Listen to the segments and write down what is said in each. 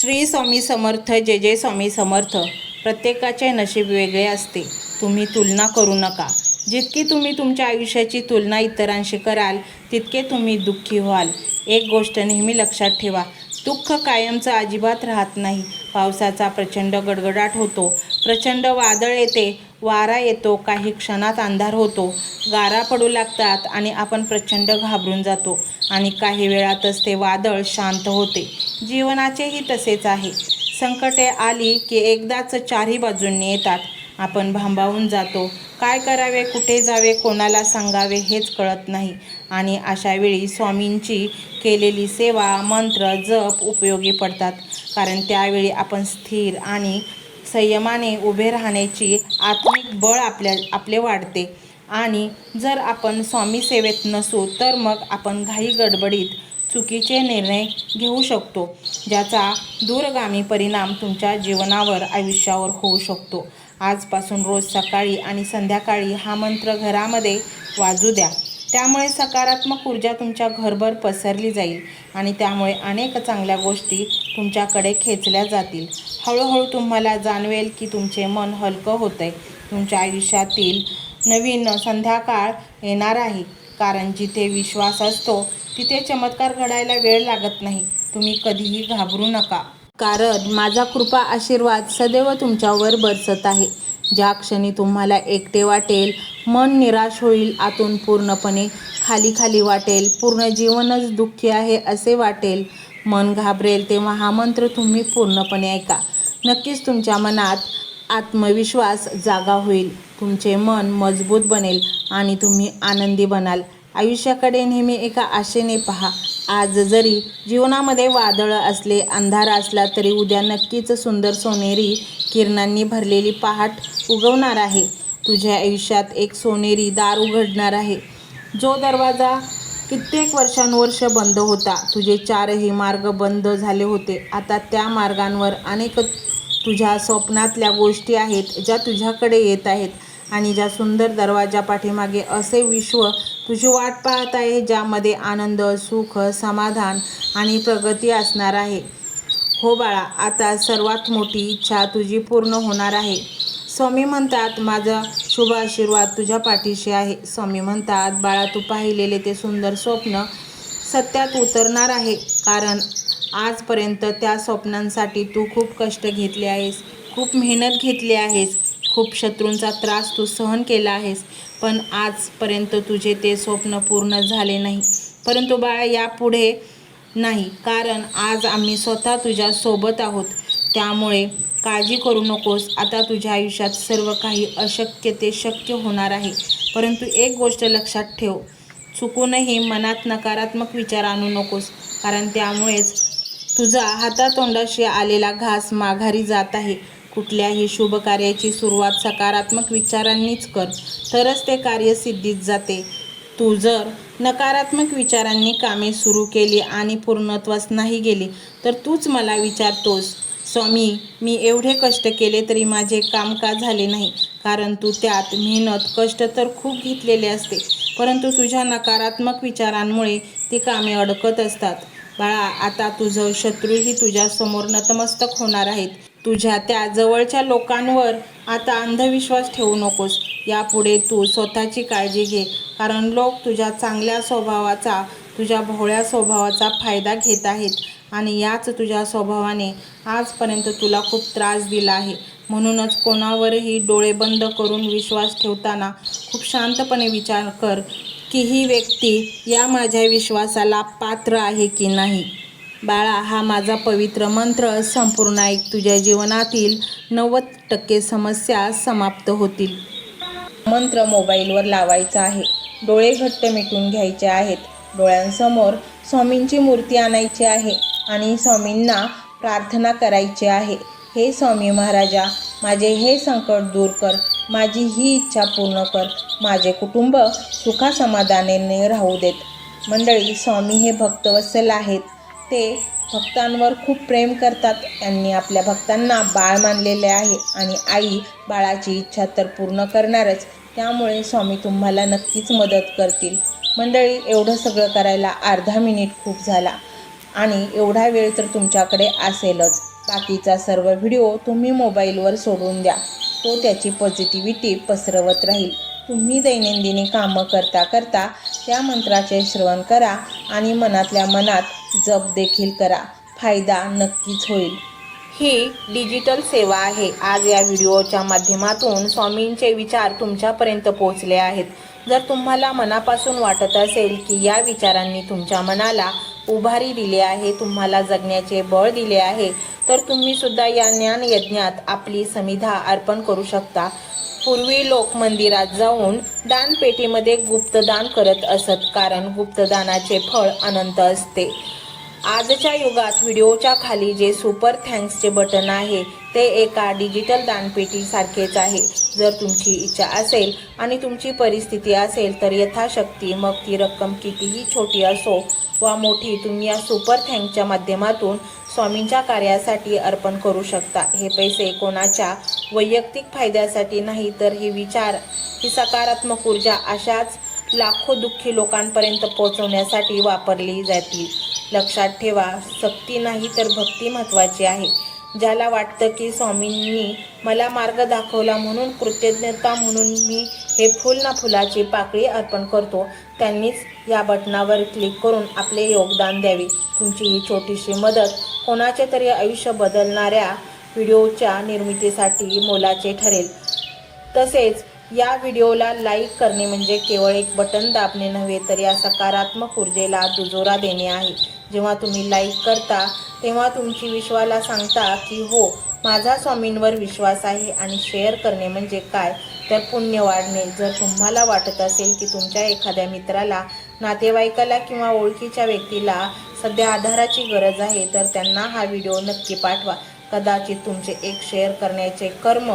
श्री स्वामी समर्थ. जय जय स्वामी समर्थ. प्रत्येकाचे नशीब वेगळे असते. तुम्ही तुलना करू नका. जितकी तुम्ही तुमच्या आयुष्याची तुलना इतरांशी कराल तितके तुम्ही दुःखी व्हाल. एक गोष्ट नेहमी लक्षात ठेवा, दुःख कायमचं अजिबात राहत नाही. पावसाचा प्रचंड गडगडाट होतो, प्रचंड वादळ येते, वारा येतो, काही क्षणात अंधार होतो, गारा पडू लागतात आणि आपण प्रचंड घाबरून जातो आणि काही वेळातच ते वादळ शांत होते. जीवनाचेही तसेच आहे. संकटे आली की एकदाच चारही बाजूंनी येतात. आपण भांबावून जातो. काय करावे, कुठे जावे, कोणाला सांगावे हेच कळत नाही. आणि अशा वेळी स्वामींची केलेली सेवा, मंत्र, जप उपयोगी पडतात. कारण त्यावेळी आपण स्थिर आणि संयमाने उभे राहण्याची आत्मिक बळ आपले वाढते. आणि जर आपण स्वामी सेवेत नसू तर मग आपण घाई गडबडीत चुकीचे निर्णय घेऊ शकतो, ज्याचा दूरगामी परिणाम तुमच्या जीवनावर, आयुष्यावर होऊ शकतो. आजपासून रोज सकाळी आणि संध्याकाळी हा मंत्र घरामध्ये वाजू द्या. त्यामुळे सकारात्मक ऊर्जा तुमच्या घरभर पसरली जाईल आणि त्यामुळे अनेक चांगल्या गोष्टी तुमच्याकडे खेचल्या जातील. हळूहळू तुम्हाला जाणवेल की तुमचे मन हलकं होतंय. तुमच्या आयुष्यातील नवीन संध्याकाळ येणार आहे. कारण जिथे विश्वास असतो तिथे चमत्कार घडायला वेळ लागत नाही. तुम्ही कधीही घाबरू नका. कारण माझा कृपा आशीर्वाद सदैव तुमच्यावर बरसत आहे. ज्या क्षणी तुम्हाला एकटे वाटेल, मन निराश होईल, आतून पूर्णपणे खाली खाली वाटेल, पूर्ण जीवनच दुःखी आहे असे वाटेल, मन घाबरेल, तेव्हा हा मंत्र तुम्ही पूर्णपणे ऐका. नक्कीच तुमच्या मनात आत्मविश्वास जागा होईल, तुमचे मन मजबूत बनेल आणि तुम्ही आनंदी बनाल. आयुष्याकडे नेहमी एका आशेने पहा. आज जरी जीवनामध्ये वादळ असले, अंधार असला तरी उद्या नक्कीच सुंदर सोनेरी किरणांनी भरलेली पहाट उगवणार आहे. तुझ्या आयुष्यात एक सोनेरी दार उघडणार आहे. जो दरवाजा कित्येक वर्षानुवर्ष बंद होता, तुझे चारही मार्ग बंद झाले होते, आता त्या मार्गांवर अनेक तुझ्या स्वप्नातल्या गोष्टी आहेत ज्या तुझ्याकडे येत आहेत. आणि ज्या सुंदर दरवाजा पाठीमागे असे विश्व तुझी वाट पाहत आहे, ज्यामध्ये आनंद, सुख, समाधान आणि प्रगती असणार आहे. हो बाळा, आता सर्वात मोठी इच्छा तुझी पूर्ण होणार आहे. स्वामी म्हणतात, माझा शुभ आशीर्वाद तुझ्या पाठीशी आहे. स्वामी म्हणतात, बाळा, तू पाहिलेले ते सुंदर स्वप्न सत्यात उतरणार आहे. कारण आजपर्यंत त्या स्वप्नांसाठी तू खूप कष्ट घेतले आहेस, खूप मेहनत घेतली आहेस, खूप शत्रूंचा त्रास तू सहन केला आहेस. पण आजपर्यंत तुझे ते स्वप्न पूर्ण झाले नाही. परंतु बाळा, यापुढे नाही, कारण आज आम्ही स्वतः तुझ्या सोबत आहोत. त्यामुळे काळजी करू नकोस. आता तुझ्या आयुष्यात सर्व काही अशक्य ते शक्य होणार आहे. परंतु एक गोष्ट लक्षात ठेव, चुकूनही मनात नकारात्मक विचार आणू नकोस. कारण त्यामुळेच तुझा हातातोंडाशी आलेला घास माघारी जात आहे. कुठल्याही शुभ कार्याची सुरुवात सकारात्मक विचारांनीच कर, तरच ते कार्य सिद्धीत जाते. तू जर नकारात्मक विचारांनी कामे सुरू केली आणि पूर्णत्वास नाही गेली तर तूच मला विचारतोस, स्वामी, मी एवढे कष्ट केले तरी माझे काम का झाले नाही? कारण तू त्यात मेहनत, कष्ट तर खूप घेतलेले असते, परंतु तुझ्या नकारात्मक विचारांमुळे ती कामे अडकत असतात. बाळा, आता तुझं शत्रूही तुझ्यासमोर नतमस्तक होणार आहेत. तुझ्या त्या जवळच्या लोकांवर आता अंधविश्वास ठेवू नकोस. यापुढे तू स्वतःची काळजी घे. कारण लोक तुझ्या चांगल्या स्वभावाचा, तुझ्या भोळ्या स्वभावाचा फायदा घेत आहेत आणि याच तुझ्या स्वभावाने आजपर्यंत तुला खूप त्रास दिला आहे. म्हणूनच कोणावरही डोळे बंद करून विश्वास ठेवताना खूप शांतपणे विचार कर की ही व्यक्ती या माझ्या विश्वासाला पात्र आहे की नाही. बाळा, हा माझा पवित्र मंत्र संपूर्ण ऐक. तुझ्या जीवनातील 90% समस्या समाप्त होतील. मंत्र मोबाईलवर लावायचा आहे. डोळे घट्ट मिटून घ्यायचे आहेत. डोळ्यांसमोर स्वामींची मूर्ती आणायची आहे आणि स्वामींना प्रार्थना करायची आहे. हे स्वामी महाराजा, माझे हे संकट दूर कर, माझी ही इच्छा पूर्ण कर, माझे कुटुंब सुखासमाधानाने राहू देत. मंडळी, स्वामी हे भक्तवत्सल आहेत. ते भक्तांवर खूप प्रेम करतात. त्यांनी आपल्या भक्तांना बाळ मानलेले आहे आणि आई बाळाची इच्छा तर पूर्ण करणारच. त्यामुळे स्वामी तुम्हाला नक्कीच मदत करतील. मंडळी, एवढं सगळं करायला अर्धा मिनिट खूप झाला आणि एवढा वेळ तर तुमच्याकडे असेलच. बाकीचा सर्व व्हिडिओ तुम्ही मोबाईलवर सोडून द्या. तो त्याची पॉझिटिव्हिटी पसरवत राहील. तुम्ही दैनंदिनी कामं करता करता त्या मंत्राचे श्रवण करा आणि मनातल्या मनात जप देखील करा. फायदा नक्कीच होईल. ही डिजिटल सेवा आहे. आज या व्हिडिओच्या माध्यमातून स्वामींचे विचार तुमच्यापर्यंत पोहोचले आहेत. जर तुम्हाला मनापासून वाटत असेल की या विचारांनी तुमच्या मनाला उभारी दिली आहे, तुम्हाला जगण्याचे बळ दिले आहे, तर तुम्ही सुद्धा या ज्ञान यज्ञात आपली समिधा अर्पण करू शकता. पूर्वी लोक मंदिरात जाऊन दानपेटीमध्ये गुप्तदान करत असत, कारण गुप्तदानाचे फळ अनंत असते. आजच्या युगात व्हिडिओच्या खाली जे सुपर थँक्सचे बटन आहे ते एका डिजिटल दानपेटी सारखेच आहे. जर तुमची इच्छा असेल आणि तुमची परिस्थिती असेल तर यथाशक्ती, मग ती रक्कम कितीही छोटी असो वा मोठी, तुम्ही या सुपर थँक्सच्या माध्यमातून स्वामींच्या कार्यासाठी अर्पण करू शकता. हे पैसे कोणाच्या वैयक्तिक फायद्यासाठी नाही, तर हे विचार, ही सकारात्मक ऊर्जा अशाच लाखो दुःखी लोकांपर्यंत पोहोचवण्यासाठी वापरली जातील. लक्षात ठेवा, सक्ती नाही तर भक्ती महत्त्वाची आहे. ज्याला वाटतं की स्वामींनी मला मार्ग दाखवला म्हणून कृतज्ञता म्हणून मी हे फुल ना फुलाची पाकळी अर्पण करतो, त्यांनीच या बटनावर क्लिक करून आपले योगदान द्यावे. तुमची ही छोटीशी मदत कोणाचे तरी आयुष्य बदलणाऱ्या व्हिडिओच्या निर्मितीसाठी मोलाचे ठरेल. तसेच या व्हिडिओला लाईक करणे म्हणजे केवळ एक बटन दाबणे नव्हे, तर या सकारात्मक ऊर्जेला दुजोरा देणे आहे. जेव्हा तुम्ही लाईक करता तेव्हा तुमची विश्वाला सांगता की हो, माझा स्वामींवर विश्वास आहे. आणि शेअर करणे म्हणजे काय, तर पुण्य वाढणे. जर तुम्हाला वाटत असेल की तुमच्या एखाद्या मित्राला, नातेवाईकाला किंवा ओळखीच्या व्यक्तीला सध्या आधाराची गरज आहे, तर त्यांना हा व्हिडिओ नक्की पाठवा. कदाचित तुमचे एक शेअर करण्याचे कर्म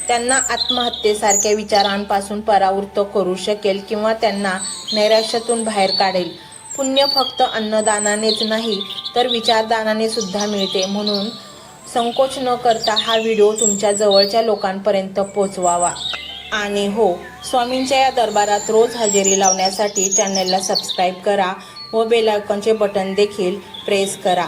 त्यांना आत्महत्येसारख्या विचारांपासून परावृत्त करू शकेल किंवा त्यांना नैराश्यातून बाहेर काढेल. पुण्य फक्त अन्नदानानेच नाही तर विचारदानाने सुद्धा मिळते. म्हणून संकोच न करता हा व्हिडिओ तुमच्या जवळच्या लोकांपर्यंत पोहोचवावा. आणि हो, स्वामींच्या या दरबारात रोज हजेरी लावण्यासाठी चॅनलला सबस्क्राईब करा व बेल आयकॉनचे बटन देखील प्रेस करा.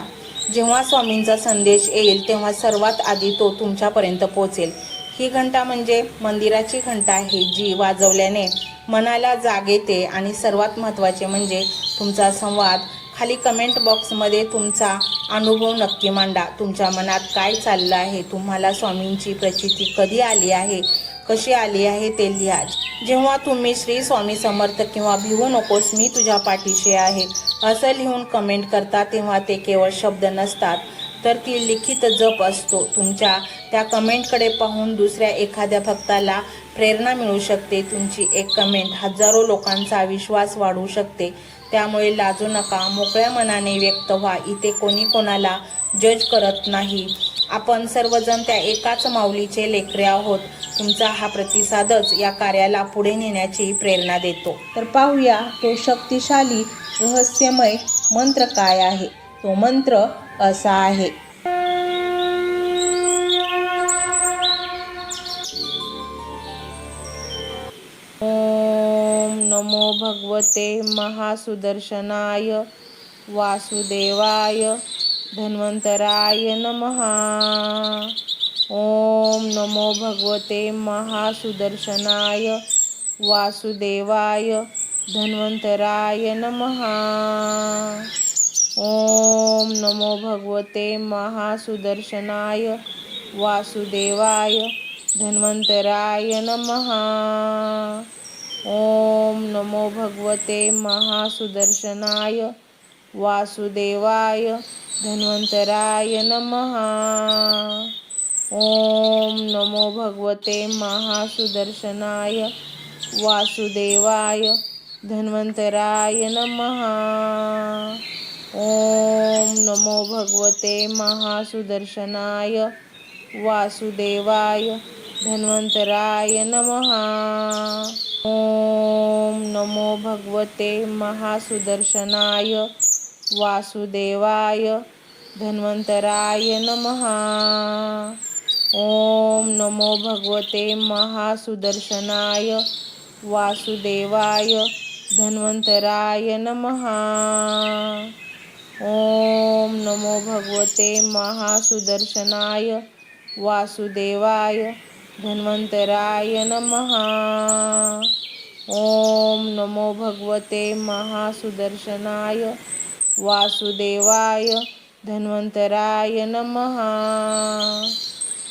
जेव्हा स्वामींचा संदेश येईल तेव्हा सर्वात आधी तो तुमच्यापर्यंत पोहोचेल. ही घंटा म्हणजे मंदिराची घंटा आहे, जी वाजवल्याने मनाला जाग येते. आणि सर्वात महत्त्वाचे म्हणजे तुमचा संवाद. खाली कमेंट बॉक्समध्ये तुमचा अनुभव नक्की मांडा. तुमच्या मनात काय चाललं आहे, तुम्हाला स्वामींची प्रचिती कधी आली आहे, कशी आली आहे ते लिहा. जेव्हा तुम्ही श्री स्वामी समर्थ किंवा भिवू नकोस मी तुझ्या पाठीशी आहे असं लिहून कमेंट करता, तेव्हा ते केवळ शब्द नसतात, तर ती लिखित जप असतो. तुमच्या त्या कमेंटकडे पाहून दुसऱ्या एखाद्या भक्ताला प्रेरणा मिळू शकते. तुमची एक कमेंट हजारो लोकांचा विश्वास वाढवू शकते. त्यामुळे लाजू नका, मोकळ्या मनाने व्यक्त व्हा. इथे कोणी कोणाला जज करत नाही. आपण सर्वजण त्या एकाच माऊलीचे लेकरे आहोत. तुमचा हा प्रतिसादच या कार्याला पुढे नेण्याची प्रेरणा देतो. तर पाहूया तो शक्तिशाली रहस्यमय मंत्र काय आहे. तो मंत्र असा आहे. ओम नमो भगवते महासुदर्शनाय वासुदेवाय धन्वंतराय नमः. ओम नमो भगवते महासुदर्शनाय वासुदेवाय धन्वंतराय नमः. ओम नमो भगवते महासुदर्शनाय वासुदेवाय धन्वंतराय नमः. ओम नमो भगवते महासुदर्शनाय वासुदेवाय धन्वंतराय नमः. ओम नमो भगवते महासुदर्शनाय वासुदेवाय धन्वंतराय नमः. ओम नमो भगवते महासुदर्शनाय वासुदेवाय धन्वंतराय नमः. ओम नमो भगवते महासुदर्शनाय वासुदेवाय धन्वंतराय नमः. ओम नमो भगवते महासुदर्शनाय वासुदेवाय धन्वंतराय नमः. ओम नमो भगवते महासुदर्शनाय वासुदेवाय धन्वन्तराय नमः। ओम नमो भगवते महासुदर्शनाय वासुदेवाय धन्वन्तराय नमः।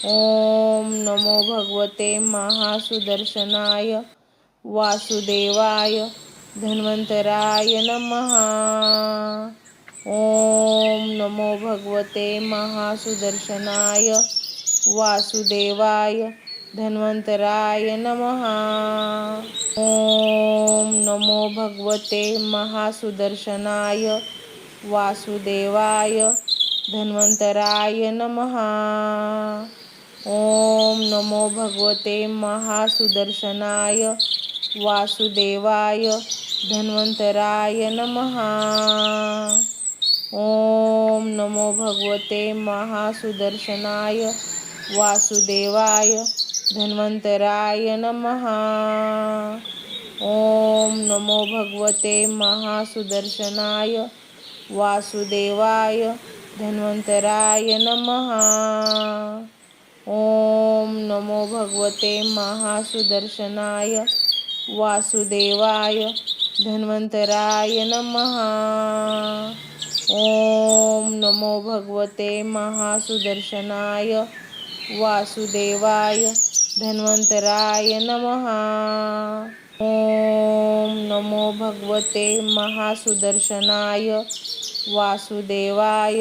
ओम नमो भगवते महासुदर्शनाय वासुदेवाय धन्वन्तराय नमः। ओम नमो भगवते महासुदर्शनाय वासुदेवाय धन्वन्तराय नमः। ओम नमो भगवते महासुदर्शनाय वासुदेवाय धन्वन्तराय नमः। ओम नमो भगवते महासुदर्शनाय वासुदेवाय धन्वन्तराय नमः। ओम नमो भगवते महासुदर्शनाय वासुदेवाय धन्वन्तराय नमः। ओम नमो भगवते महासुदर्शनाय वासुदेवाय धन्वन्तराय नमः। ओम नमो भगवते महासुदर्शनाय वासुदेवाय धन्वन्तराय नमः। ओम नमो भगवते महासुदर्शनाय वासुदेवाय धन्वन्तराय नमः। ओम नमो भगवते महासुदर्शनाय वासुदेवाय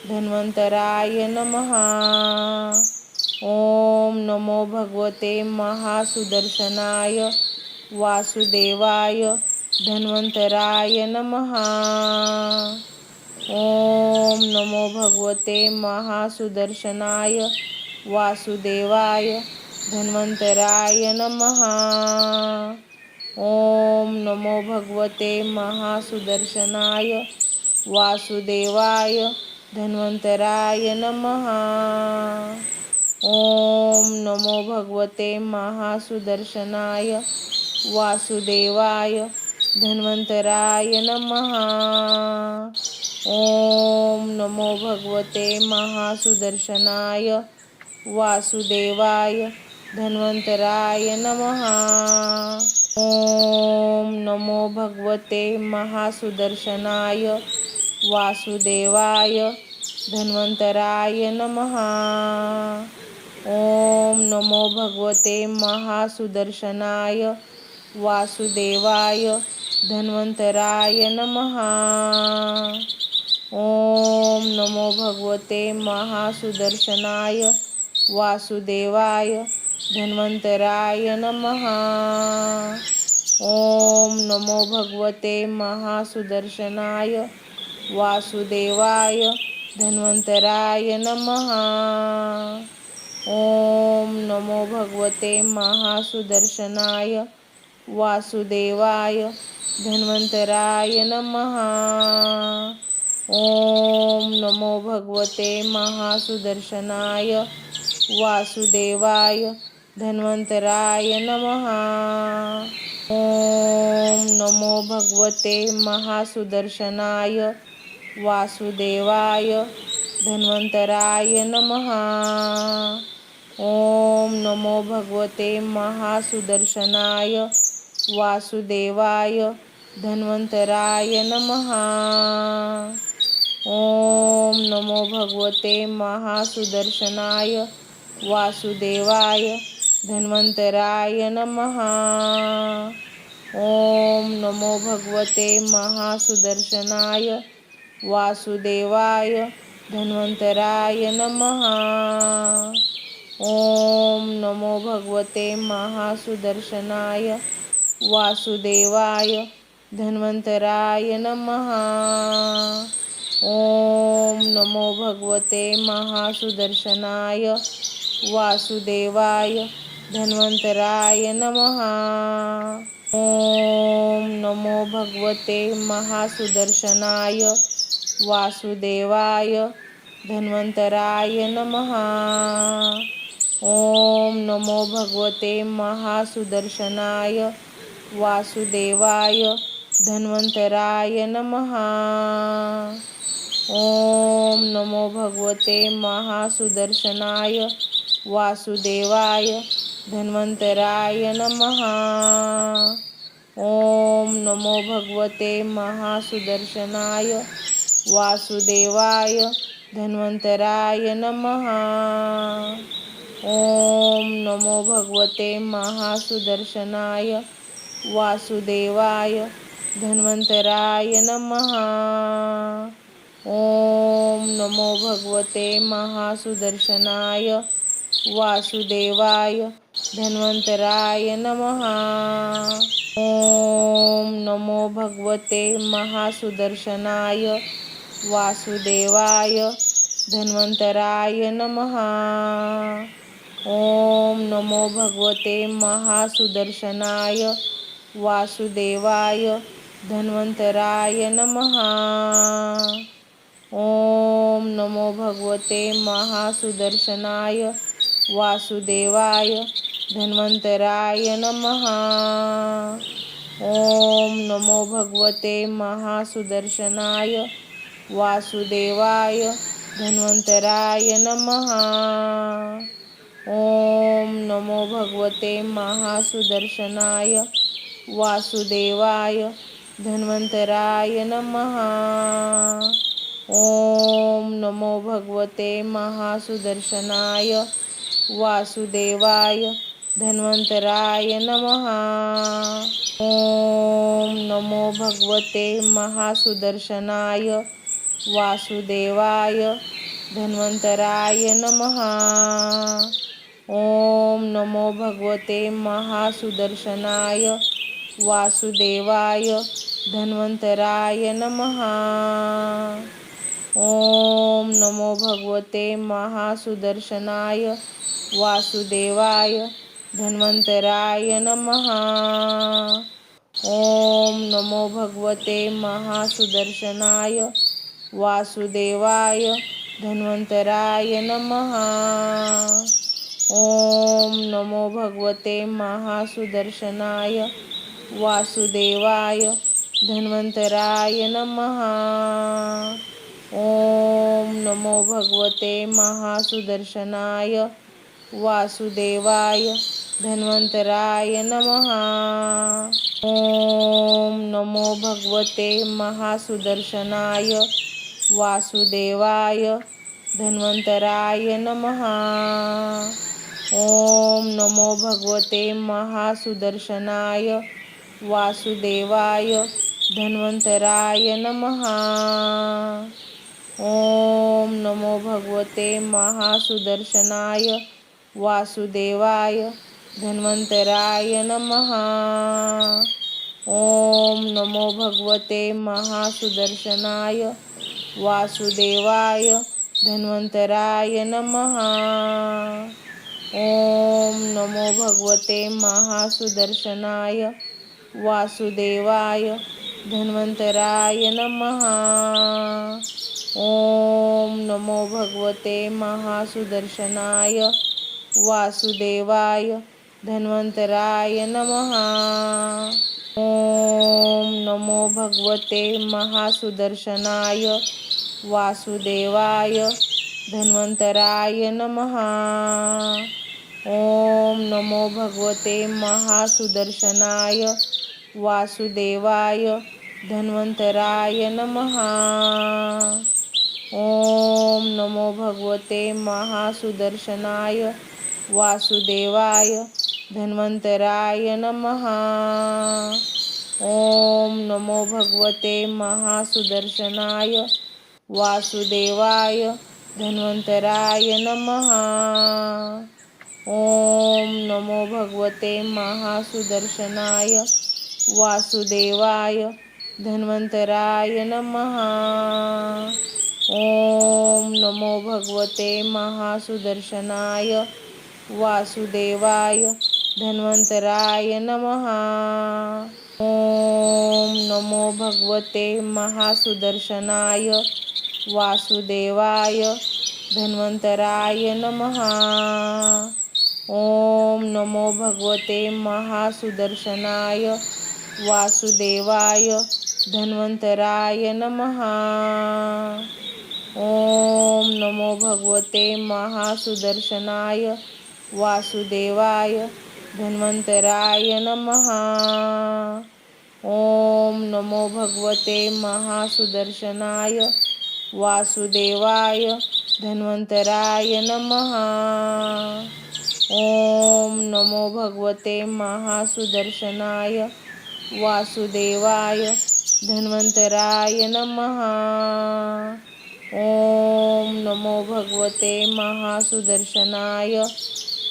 धन्वन्तराय नमः। ओम नमो भगवते महासुदर्शनाय वासुदेवाय धन्वन्तराय नमः। ओम नमो भगवते महासुदर्शनाय वासुदेवाय धन्वन्तराय नमः। ओम नमो भगवते महासुदर्शनाय वासुदेवाय धन्वन्तराय नमः। ओम नमो भगवते महासुदर्शनाय वासुदेवाय धन्वन्तराय नमः। ओम नमो भगवते महासुदर्शनाय वासुदेवाय धन्वन्तराय नमः। ओम नमो भगवते महासुदर्शनाय वासुदेवाय धन्वन्तराय नमः। ओम नमो भगवते महासुदर्शनाय वासुदेवाय धन्वन्तराय नमः। ओम नमो भगवते महासुदर्शनाय वासुदेवाय धन्वन्तराय नमः। ओम नमो भगवते महासुदर्शनाय वासुदेवाय धन्वन्तराय नमः। ओम नमो भगवते महासुदर्शनाय वासुदेवाय धन्वन्तराय नमः। ओम नमो भगवते महासुदर्शनाय वासुदेवाय धन्वन्तराय नमः। ओम नमो भगवते महासुदर्शनाय वासुदेवाय धन्वन्तराय नमः। ओम नमो भगवते महासुदर्शनाय वासुदेवाय धन्वन्तराय नमः। ओम नमो भगवते महासुदर्शनाय वासुदेवाय धन्वन्तराय नमः। ओम नमो भगवते महासुदर्शनाय वासुदेवाय धन्वन्तराय नमः। ओम नमो भगवते महासुदर्शनाय वासुदेवाय धन्वन्तराय नमः। ओम नमो भगवते महासुदर्शनाय वासुदेवाय धन्वन्तराय नमः। ओम नमो भगवते महासुदर्शनाय वासुदेवाय धन्वन्तराय नमः। ओम नमो भगवते महासुदर्शनाय वासुदेवाय धन्वन्तराय नमः। ओम नमो भगवते महासुदर्शनाय वासुदेवाय धन्वन्तराय नमः। ओम नमो भगवते महासुदर्शनाय वासुदेवाय धन्वन्तराय नमः। ओम नमो भगवते महासुदर्शनाय वासुदेवाय धन्वन्तराय नमः। ओम नमो भगवते महासुदर्शनाय वासुदेवाय धन्वन्तराय नमः। ओम नमो भगवते महासुदर्शनाय वासुदेवाय धन्वन्तराय नमः। ओम नमो भगवते महासुदर्शनाय वासुदेवाय धन्वन्तराय नमः। ओम नमो भगवते महासुदर्शनाय वासुदेवाय धन्वन्तराय नमः। ओम नमो भगवते महासुदर्शनाय वासुदेवाय धन्वन्तराय नमः। ओम नमो भगवते महासुदर्शनाय वासुदेवाय धन्वन्तराय नमः। ओम नमो भगवते महासुदर्शनाय वासुदेवाय धन्वन्तराय नमः। ओम नमो भगवते महासुदर्शनाय वासुदेवाय धन्वन्तराय नमः। ओम नमो भगवते महासुदर्शनाय वासुदेवाय धन्वन्तराय नमः। ओम नमो भगवते महासुदर्शनाय वासुदेवाय धन्वन्तराय नमः। ओम नमो भगवते महासुदर्शनाय वासुदेवाय धन्वन्तराय नमः। ओम नमो भगवते महासुदर्शनाय वासुदेवाय धन्वन्तराय नमः। ओम नमो भगवते महासुदर्शनाय वासुदेवाय धन्वन्तराय नमः। ओम नमो भगवते महासुदर्शनाय वासुदेवाय धन्वन्तराय नमः। ओम नमो भगवते महासुदर्शनाय वासुदेवाय धन्वन्तराय नमः। ओम नमो भगवते महासुदर्शनाय वासुदेवाय धन्वन्तराय नमः। ओम नमो भगवते महासुदर्शनाय वासुदेवाय धन्वन्तराय नमः। ओम नमो भगवते महासुदर्शनाय वासुदेवाय धन्वन्तराय नमः। ओम नमो भगवते महासुदर्शनाय वासुदेवाय धन्वन्तराय नमः। ओम नमो भगवते महासुदर्शनाय वासुदेवाय धन्वन्तराय नमः। ओम नमो भगवते महासुदर्शनाय वासुदेवाय धन्वन्तराय नमः। ओम नमो भगवते महासुदर्शनाय वासुदेवाय धन्वन्तराय नमः। ओम नमो भगवते महासुदर्शनाय वासुदेवाय धन्वन्तराय नमः। ओम नमो भगवते महासुदर्शनाय वासुदेवाय धन्वन्तराय नमः। ओम नमो भगवते महासुदर्शनाय वासुदेवाय धन्वन्तराय नमः। ओम नमो भगवते महासुदर्शनाय वासुदेवाय धन्वन्तराय नमः। ओम नमो भगवते महासुदर्शनाय वासुदेवाय धन्वन्तराय नमः। ओम भगवते महासुदर्शनाय वासुदेवाय धन्वन्तराय नमः। ओम नमो भगवते महासुदर्शनाय वासुदेवाय धन्वन्तराय नमः। ओम नमो भगवते महासुदर्शनाय वासुदेवाय धन्वन्तराय नमः। ओम नमो भगवते महासुदर्शनाय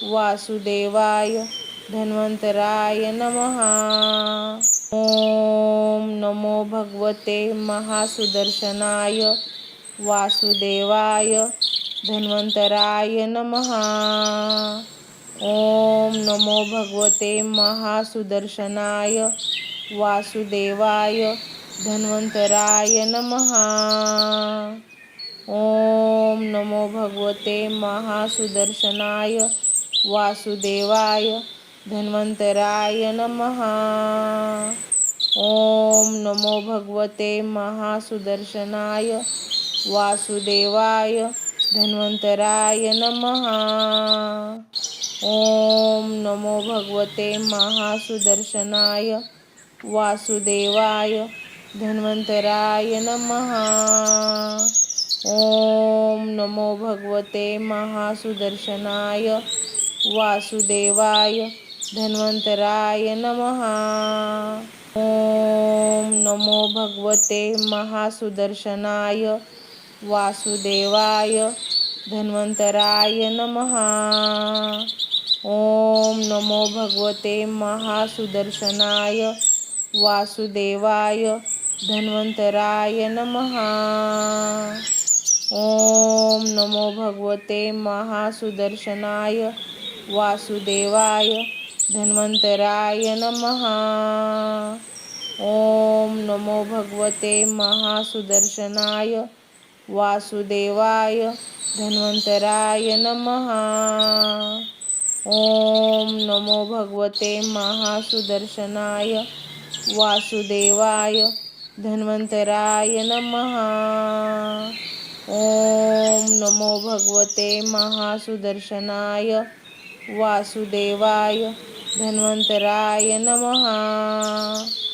वासुदेवाय धन्वन्तराय नमः। ओम नमो भगवते महासुदर्शनाय वासुदेवाय धन्वन्तराय नमः। ओम नमो भगवते महासुदर्शनाय वासुदेवाय धन्वन्तराय नमः। ओम नमो भगवते महासुदर्शनाय वासुदेवाय धन्वन्तराय नमः। ओम नमो भगवते महासुदर्शनाय वासुदेवाय धन्वन्तराय नमः। ओम नमो भगवते महासुदर्शनाय वासुदेवाय धन्वन्तराय नमः। ओम नमो भगवते महासुदर्शनाय वासुदेवाय धन्वन्तराय नमः। ओम नमो भगवते महासुदर्शनाय वासुदेवाय धन्वन्तराय नमः। ओम नमो भगवते महासुदर्शनाय वासुदेवाय धन्वन्तराय नमः। ओम नमो भगवते महासुदर्शनाय वासुदेवाय धन्वन्तराय नमः। ओम नमो भगवते महासुदर्शनाय वासुदेवाय धन्वन्तराय नमः। ओम नमो भगवते महासुदर्शनाय वासुदेवाय धन्वन्तराय नमः। ओम नमो भगवते महासुदर्शनाय वासुदेवाय धन्वन्तराय नमः।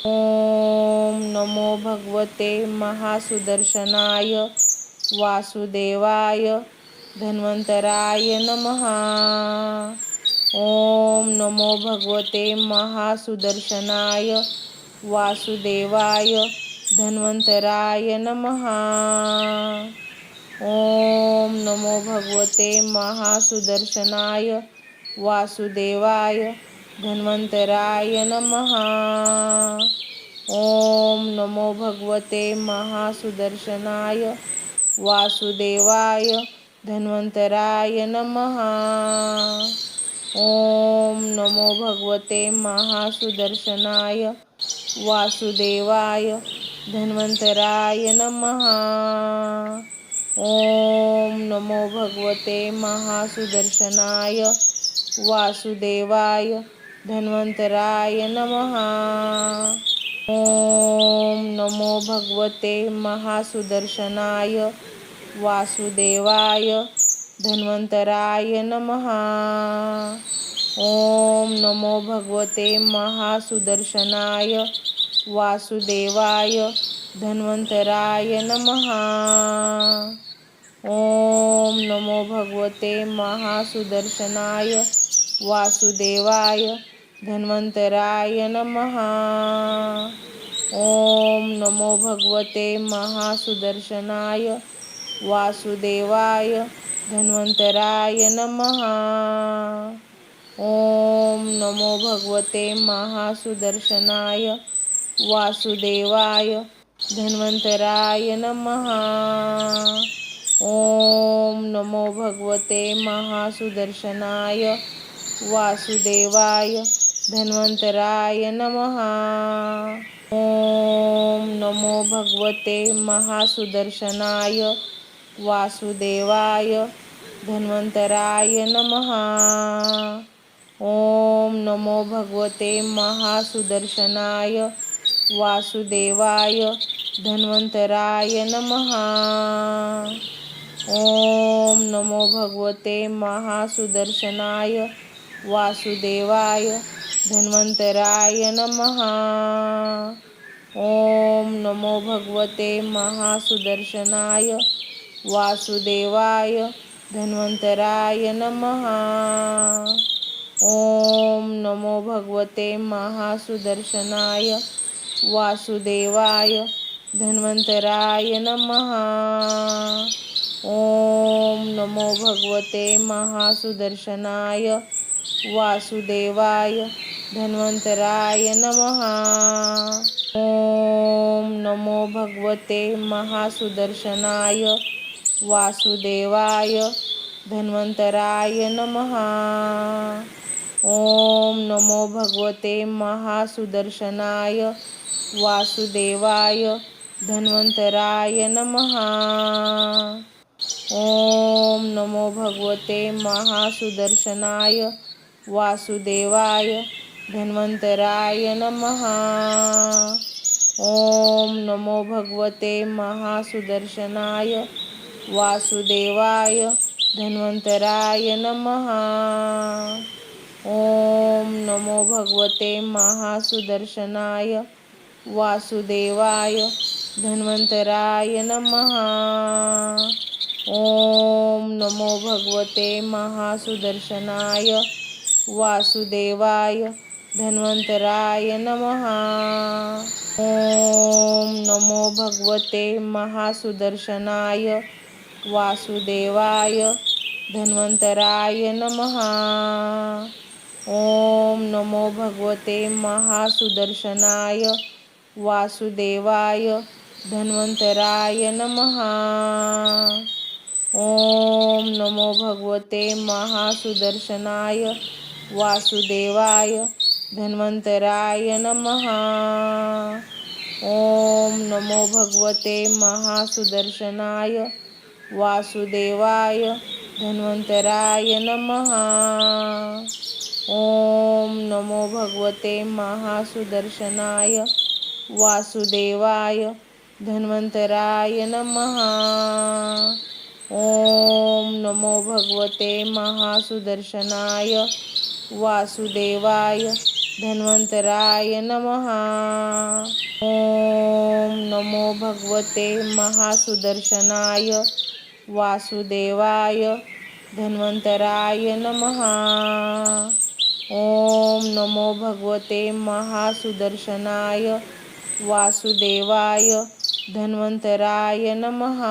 ओम नमो भगवते महासुदर्शनाय वासुदेवाय धन्वन्तराय नमः। ओम नमो भगवते महासुदर्शनाय वासुदेवाय धन्वन्तराय नमः। ओम नमो भगवते महासुदर्शनाय वासुदेवाय धन्वन्तराय नमः। ओम नमो भगवते महासुदर्शनाय वासुदेवाय धन्वन्तराय नमः। ओम नमो भगवते महासुदर्शनाय वासुदेवाय धन्वन्तराय नमः। ओम नमो भगवते महासुदर्शनाय वासुदेवाय धन्वन्तराय नमः। ओम नमो भगवते महासुदर्शनाय वासुदेवाय धन्वन्तराय नमः। ओम नमो भगवते महासुदर्शनाय वासुदेवाय धन्वन्तराय नमः। ओम नमो भगवते महासुदर्शनाय वासुदेवाय धन्वन्तराय नमः। ओम नमो भगवते महासुदर्शनाय वासुदेवाय धन्वन्तराय नमः। ओम नमो भगवते महासुदर्शनाय वासुदेवाय धन्वन्तराय नमः। ओम नमो भगवते महासुदर्शनाय वासुदेवाय धन्वन्तराय नमः। ओम नमो भगवते महासुदर्शनाय वासुदेवाय धन्वन्तराय नमः। ओम नमो भगवते महासुदर्शनाय वासुदेवाय धन्वन्तराय नमः। ओम नमो भगवते महासुदर्शनाय वासुदेवाय धन्वन्तराय नमः। ओम नमो भगवते महासुदर्शनाय वासुदेवाय धन्वन्तराय नमः। ओम नमो भगवते महासुदर्शनाय वासुदेवाय धन्वन्तराय नमः। ओम नमो भगवते महासुदर्शनाय वासुदेवाय धन्वन्तराय नमः। ओम नमो भगवते महासुदर्शनाय वासुदेवाय धन्वन्तराय नमः। ओम नमो भगवते महासुदर्शनाय वासुदेवाय धन्वन्तराय नमः। ओम नमो भगवते महासुदर्शनाय वासुदेवाय धन्वन्तराय नमः। ओम नमो भगवते महासुदर्शनाय वासुदेवाय धन्वन्तराय नमः। ओम नमो भगवते महासुदर्शनाय वासुदेवाय धन्वन्तराय नमः। ओम नमो भगवते महासुदर्शनाय वासुदेवाय धन्वन्तराय नमः। ओम नमो भगवते महासुदर्शनाय वासुदेवाय धन्वन्तराय नमः। ओम नमो भगवते महासुदर्शनाय वासुदेवाय धन्वन्तराय नमः। ओम नमो भगवते महासुदर्शनाय वासुदेवाय धन्वन्तराय नमः। ओम नमो भगवते महासुदर्शनाय वासुदेवाय धन्वन्तराय नमः। ओम नमो भगवते महासुदर्शनाय वासुदेवाय धन्वन्तराय नमः। ओम नमो भगवते महासुदर्शनाय वासुदेवाय धन्वन्तराय नमः। ओम नमो भगवते महासुदर्शनाय वासुदेवाय धन्वन्तराय नमः। ओम नमो भगवते महासुदर्शनाय वासुदेवाय धन्वन्तराय नमः।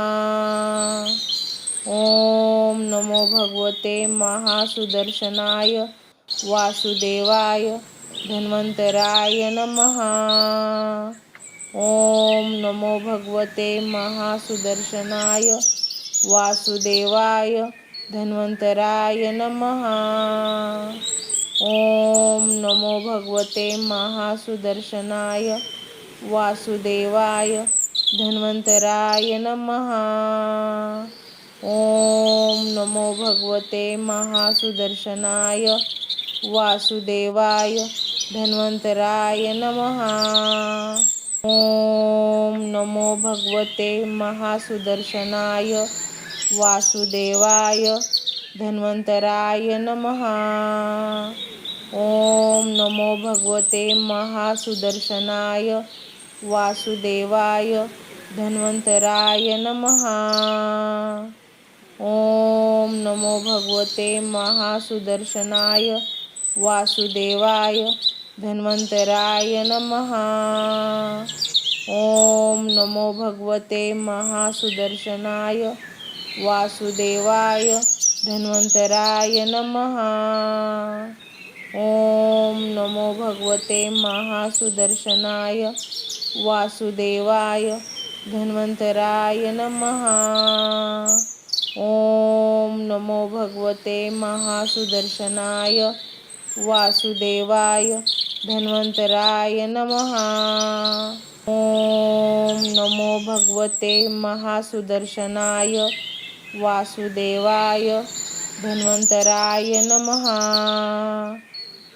ओम नमो भगवते महासुदर्शनाय वासुदेवाय धन्वन्तराय नमः। ओम नमो भगवते महासुदर्शनाय वासुदेवाय धन्वन्तराय नमः। ओम नमो भगवते महासुदर्शनाय वासुदेवाय धन्वन्तराय नमः। ओम नमो भगवते महासुदर्शनाय वासुदेवाय धन्वन्तराय नमः। ओम नमो भगवते महासुदर्शनाय वासुदेवाय धन्वन्तराय नमः। ओम नमो भगवते महासुदर्शनाय वासुदेवाय धन्वन्तराय नमः। ओम नमो भगवते महासुदर्शनाय वासुदेवाय धन्वन्तराय नमः। ओम नमो भगवते महासुदर्शनाय वासुदेवाय धन्वन्तराय नमः। ओम नमो भगवते महासुदर्शनाय वासुदेवाय धन्वन्तराय नमः। ओम नमो भगवते महासुदर्शनाय वासुदेवाय धन्वन्तराय नमः। ओम नमो भगवते महासुदर्शनाय वासुदेवाय धन्वन्तराय नमः।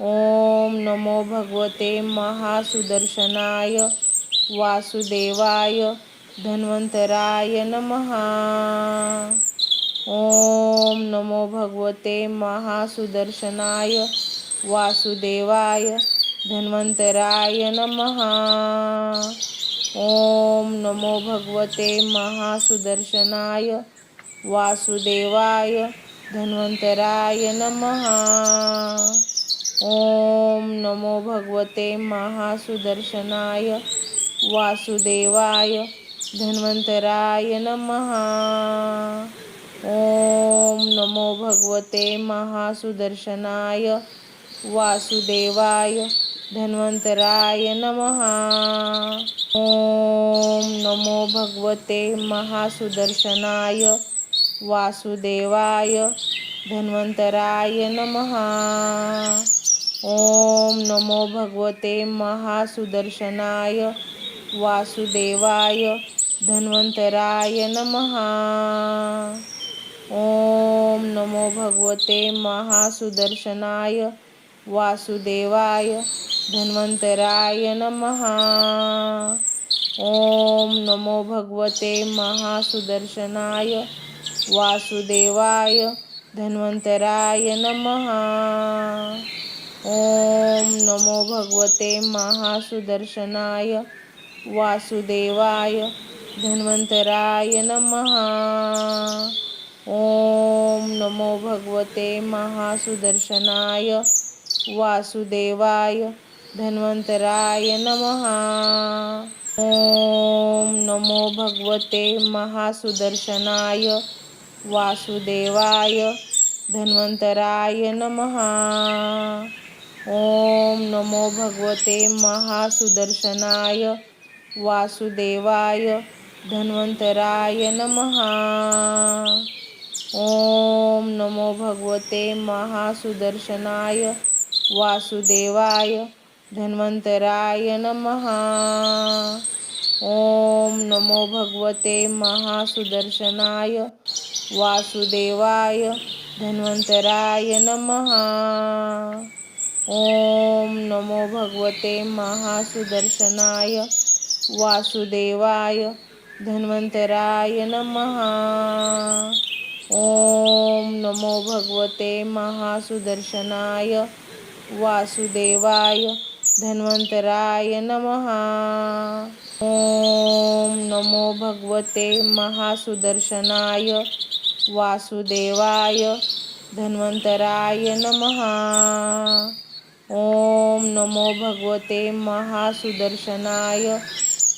ओम नमो भगवते महासुदर्शनाय वासुदेवाय धन्वन्तराय नमः। ओम नमो भगवते महासुदर्शनाय वासुदेवाय धन्वंतराय नमः। ओम नमो भगवते महासुदर्शनाय वासुदेवाय धन्वंतराय नमः। ओम नमो भगवते महासुदर्शनाय वासुदेवाय धन्वंतराय नमः। ओम नमो भगवते महासुदर्शनाय वासुदेवाय धन्वंतराय नमः। ओम नमो भगवते महासुदर्शनाय वासुदेवाय धन्वंतराय नमः। ओम नमो भगवते महासुदर्शनाय वासुदेवाय धन्वंतराय नमः। ओम नमो भगवते महासुदर्शनाय वासुदेवाय धन्वंतराय नमः। ओम नमो भगवते महासुदर्शनाय वासुदेवाय धन्वंतराय नमः। ओम नमो भगवते महासुदर्शनाय वासुदेवाय धन्वंतराय नमः। ओम नमो भगवते महासुदर्शनाय वासुदेवाय धन्वंतराय नमः। ओम नमो भगवते महासुदर्शनाय वासुदेवाय धन्वंतराय नमः। ओम नमो भगवते महासुदर्शनाय वासुदेवाय धन्वंतराय नमः। ओम नमो भगवते महासुदर्शनाय वासुदेवाय धन्वंतराय नमः। ओम नमो भगवते महासुदर्शनाय वासुदेवाय धन्वंतराय नमः। ओम नमो भगवते महासुदर्शनाय वासुदेवाय धन्वंतराय नमः। ओम नमो भगवते महासुदर्शनाय वासुदेवाय धन्वंतराय नमः। ओम नमो भगवते महासुदर्शनाय वासुदेवाय धन्वंतराय नमः। ओम नमो भगवते महासुदर्शनाय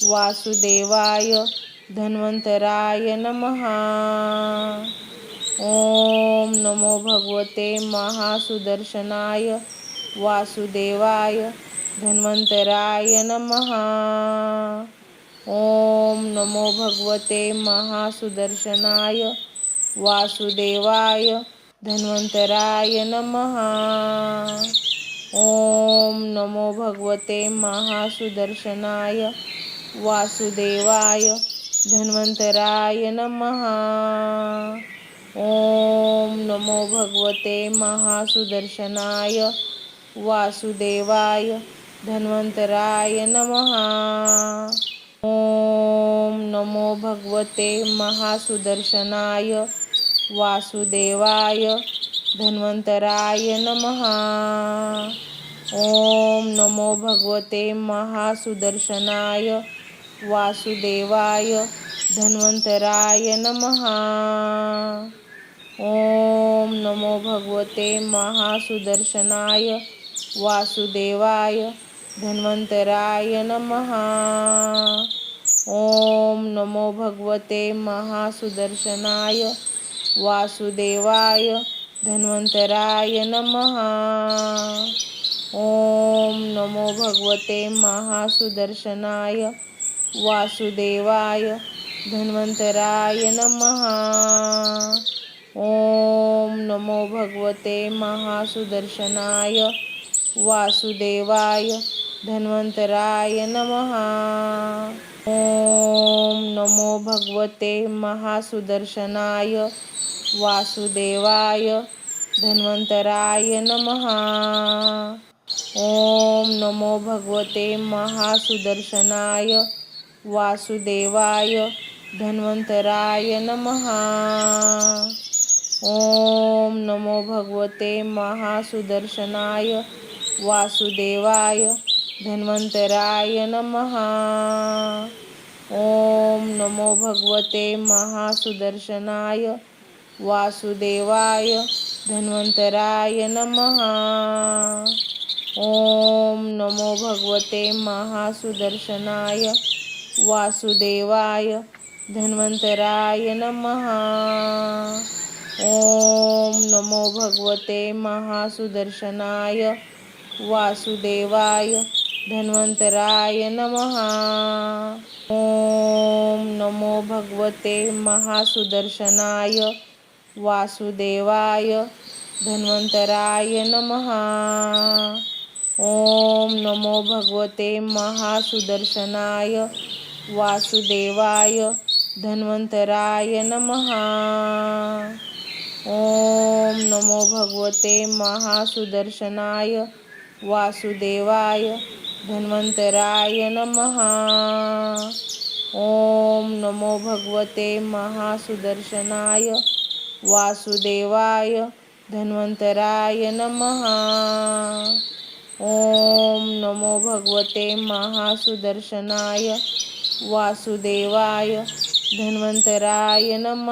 वासुदेवाय धन्वंतराय नमः। ओम नमो भगवते महासुदर्शनाय वासुदेवाय धन्वंतराय नमः। ओम नमो भगवते महासुदर्शनाय वासुदेवाय धन्वंतराय नमः। ओम नमो भगवते महासुदर्शनाय वासुदेवाय धन्वंतराय नमः। ओम नमो भगवते महासुदर्शनाय वासुदेवाय धन्वंतराय नमः। ओम नमो भगवते महासुदर्शनाय वासुदेवाय धन्वंतराय नमः। ओम नमो भगवते महासुदर्शनाय वासुदेवाय धन्वंतराय नमः। ओम नमो भगवते महासुदर्शनाय वासुदेवाय धन्वंतराय नमः। ओम नमो भगवते महासुदर्शनाय वासुदेवाय धन्वंतराय नमः। ओम नमो भगवते महासुदर्शनाय वासुदेवाय धन्वंतराय नमः। ओम नमो भगवते महासुदर्शनाय वासुदेवाय धन्वंतराय नमः। ओम नमो भगवते महासुदर्शनाय वासुदेवाय धन्वंतराय नमः। ओम नमो भगवते महासुदर्शनाय वासुदेवाय धन्वंतराय नमः। ओम नमो भगवते महासुदर्शनाय वासुदेवाय धन्वंतराय नमः। ओम नमो भगवते महासुदर्शनाय वासुदेवाय धन्वंतराय नमः। ओम नमो भगवते महासुदर्शनाय वासुदेवाय धन्वंतराय नमः। ओम नमो भगवते महासुदर्शनाय वासुदेवाय धन्वंतराय नमः। ओम नमो भगवते महासुदर्शनाय वासुदेवाय धन्वंतराय नमः। ओम नमो भगवते महासुदर्शनाय वासुदेवाय धन्वंतराय नमः। ओम नमो भगवते महासुदर्शनाय वासुदेवाय धन्वंतराय नमः। ओम नमो भगवते महासुदर्शनाय वासुदेवाय धन्वंतराय नमः। ओम नमो भगवते महासुदर्शनाय वासुदेवाय धन्वंतराय नमः।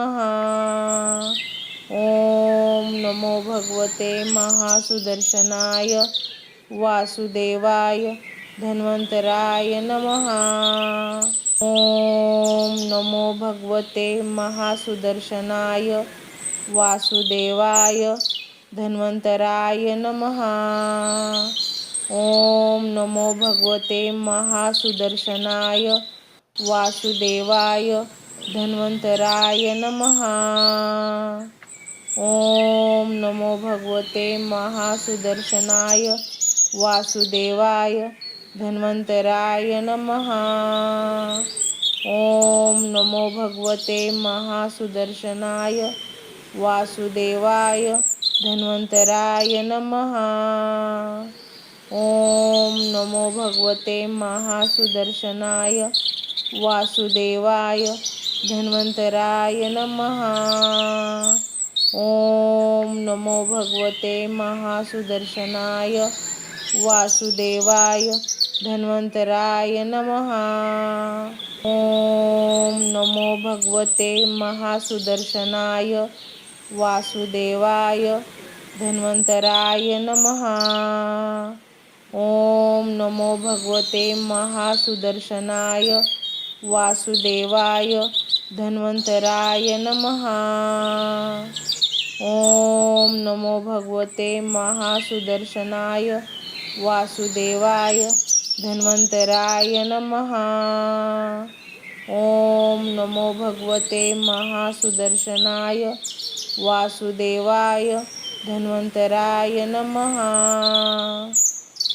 ओम नमो भगवते महासुदर्शनाय वासुदेवाय धन्वंतराय नमः। ओम नमो भगवते महासुदर्शनाय वासुदेवाय धन्वंतराय नमः। ओम नमो भगवते महासुदर्शनाय वासुदेवाय धन्वंतराय नमः। ओम नमो भगवते महासुदर्शनाय वासुदेवाय धन्वंतराय नमः। ओम नमो भगवते महासुदर्शनाय वासुदेवाय धन्वंतराय नमः। ओम नमो भगवते महासुदर्शनाय वासुदेवाय धन्वंतराय नमः। ओम नमो भगवते महासुदर्शनाय वासुदेवाय धन्वंतराय नमः। ओम नमो भगवते महासुदर्शनाय वासुदेवाय धन्वंतराय नमः। ओम नमो भगवते महासुदर्शनाय वासुदेवाय धन्वंतराय नमः। ओम नमो भगवते महासुदर्शनाय वासुदेवाय धन्वंतराय नमः। ओम नमो भगवते महासुदर्शनाय वासुदेवाय धन्वंतराय नमः।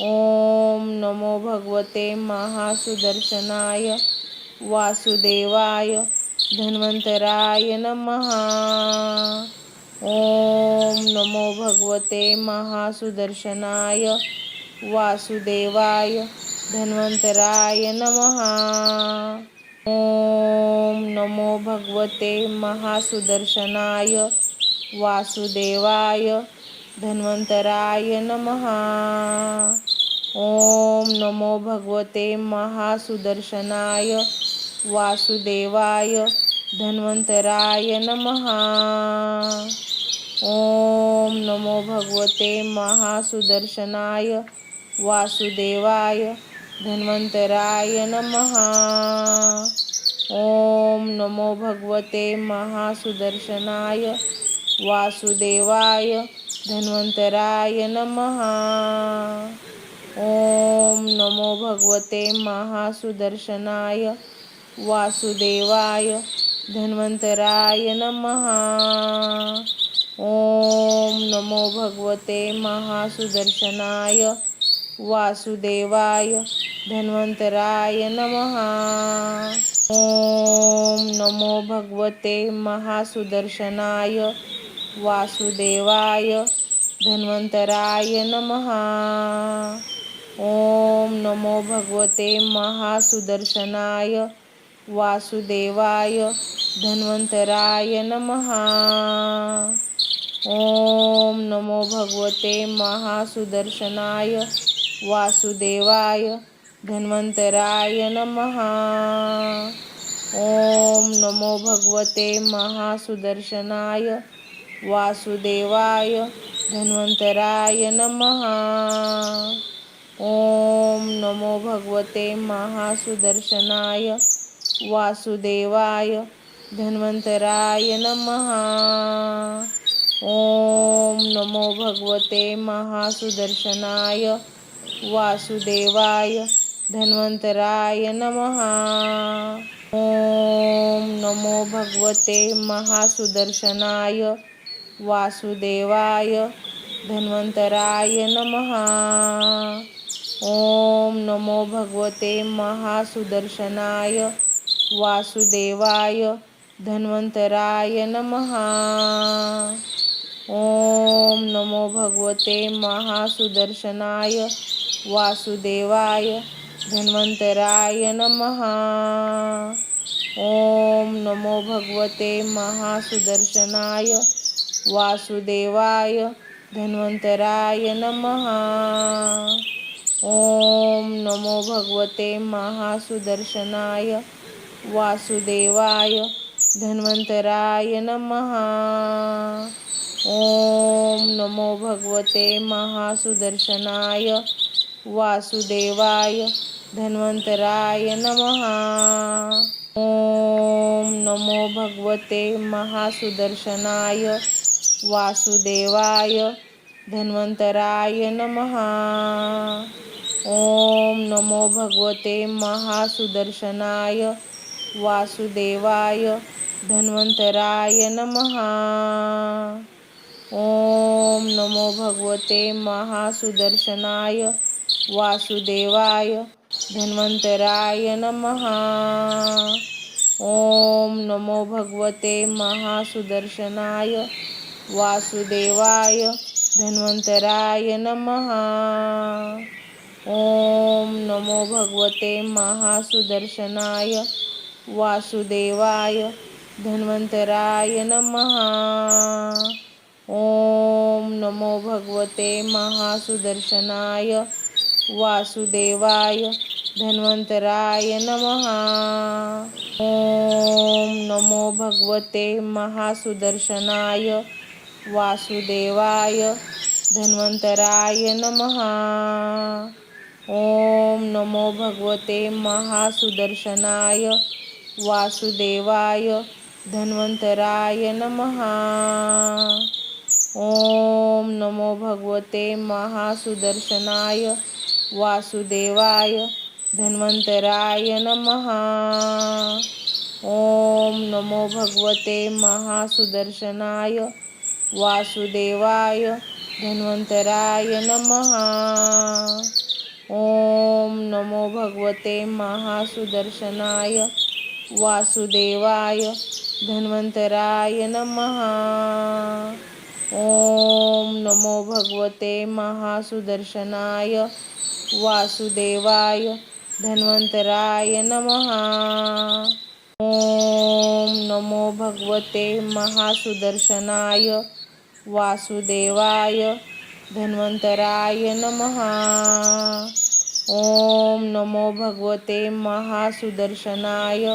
ओम नमो भगवते महासुदर्शनाय वासुदेवाय धन्वंतराय नमः। ओम नमो भगवते महासुदर्शनाय वासुदेवाय धन्वंतराय नमः। ओम नमो भगवते महासुदर्शनाय वासुदेवाय धन्वंतराय नमः। ओम नमो भगवते महासुदर्शनाय वासुदेवाय धन्वंतराय नमः। ओम नमो भगवते महासुदर्शनाय वासुदेवाय धन्वंतराय नमः। ओम नमो भगवते महासुदर्शनाय वासुदेवाय धन्वंतराय नमः। ओम नमो भगवते महासुदर्शनाय वासुदेवाय धन्वंतराय नमः। ओम नमो भगवते महासुदर्शनाय वासुदेवाय धन्वंतराय नमः। ओम नमो भगवते महासुदर्शनाय वासुदेवाय धन्वंतराय नमः। ओम नमो भगवते महासुदर्शनाय वासुदेवाय धन्वंतराय नमः। ओम नमो भगवते महासुदर्शनाय वासुदेवाय धन्वंतराय नमः। ओम नमो भगवते महासुदर्शनाय वासुदेवाय धन्वंतराय नमः। ओम नमो भगवते महासुदर्शनाय वासुदेवाय धन्वंतराय नमः। ओम नमो भगवते महासुदर्शनाय वासुदेवाय धन्वंतराय नमः। ओम नमो भगवते महासुदर्शनाय वासुदेवाय धन्वंतराय नमः। ओम नमो भगवते महासुदर्शनाय वासुदेवाय धन्वंतराय नमः। ओम नमो भगवते महासुदर्शनाय वासुदेवाय धन्वंतराय नमः। ओम नमो भगवते महासुदर्शनाय वासुदेवाय धन्वंतराय नमः। ओम नमो भगवते महासुदर्शनाय वासुदेवाय धन्वंतराय नमः। ओम नमो भगवते महासुदर्शनाय वासुदेवाय धन्वंतराय नमः। ओम नमो भगवते महासुदर्शनाय वासुदेवाय धन्वंतराय नमः। ओम नमो भगवते महासुदर्शनाय वासुदेवाय धन्वंतराय नमः। ओम नमो भगवते महासुदर्शनाय वासुदेवाय धन्वंतराय नमः। ओम नमो भगवते महासुदर्शनाय वासुदेवाय धन्वंतराय नमः। ओम नमो भगवते महासुदर्शनाय वासुदेवाय धन्वंतराय नमः। ओम नमो भगवते महासुदर्शनाय वासुदेवाय धन्वंतराय नमः। ओम नमो भगवते महासुदर्शनाय वासुदेवाय धन्वंतराय नमः। ओम नमो भगवते महासुदर्शनाय वासुदेवाय धन्वंतराय नमः। ओम नमो भगवते महासुदर्शनाय वासुदेवाय धन्वंतराय नमः। ओम नमो भगवते महासुदर्शनाय वासुदेवाय धन्वंतराय नमः। ओम नमो भगवते महासुदर्शनाय वासुदेवाय धन्वंतराय नमः। ओम नमो भगवते महासुदर्शनाय वासुदेवाय धन्वंतराय नमः। ओम नमो भगवते महासुदर्शनाय वासुदेवाय धन्वंतराय नमः। ओम नमो भगवते महासुदर्शनाय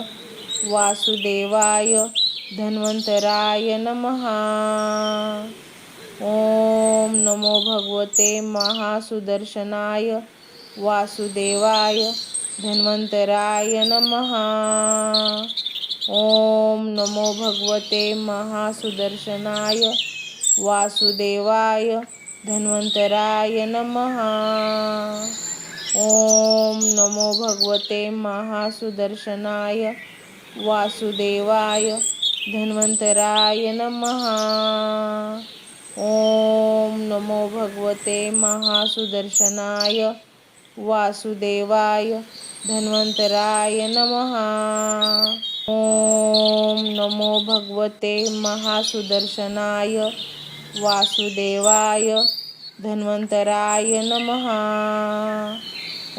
वासुदेवाय धन्वंतराय नमः। ओम नमो भगवते महासुदर्शनाय वासुदेवाय धन्वंतराय नमः। ओम नमो भगवते महासुदर्शनाय वासुदेवाय धन्वंतराय नमः। ओम नमो भगवते महासुदर्शनाय वासुदेवाय धन्वंतराय नमः। ओम नमो भगवते महासुदर्शनाय वासुदेवाय धन्वंतराय नमः। ओम नमो भगवते महासुदर्शनाय वासुदेवाय धन्वंतराय नमः।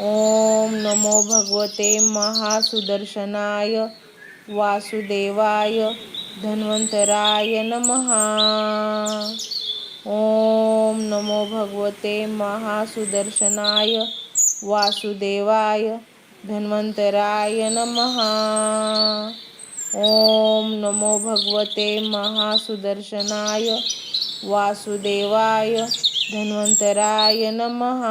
ओम नमो भगवते महासुदर्शनाय वासुदेवाय धन्वंतराय नमः। ओम नमो भगवते महासुदर्शनाय वासुदेवाय धन्वंतराय नमः। ओम नमो भगवते महासुदर्शनाय वासुदेवाय धन्वंतराय नमः।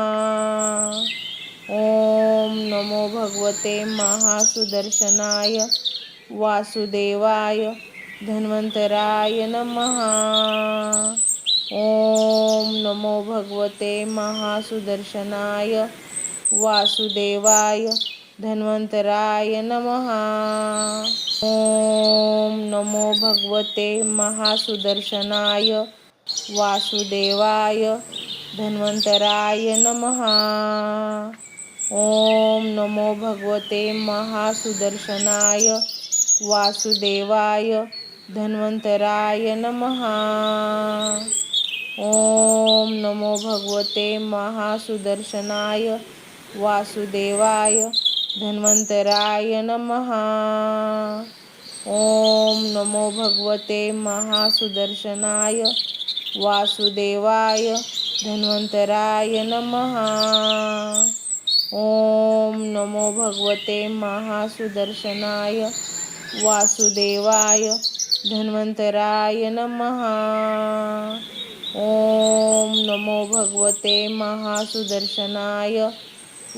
ओम नमो भगवते महासुदर्शनाय वासुदेवाय धन्वंतराय नमः। ओम नमो भगवते महासुदर्शनाय वासुदेवाय धन्वंतराय नमः। ओम नमो भगवते महासुदर्शनाय वासुदेवाय धन्वंतराय नमः। ओम नमो भगवते महासुदर्शनाय वासुदेवाय धन्वंतराय नमः। ओम नमो भगवते महासुदर्शनाय वासुदेवाय धन्वंतराय नमः। ओम नमो भगवते महासुदर्शनाय वासुदेवाय धन्वंतराय नमः। ओम नमो भगवते महासुदर्शनाय वासुदेवाय धन्वंतराय नमः। ओम नमो भगवते महासुदर्शनाय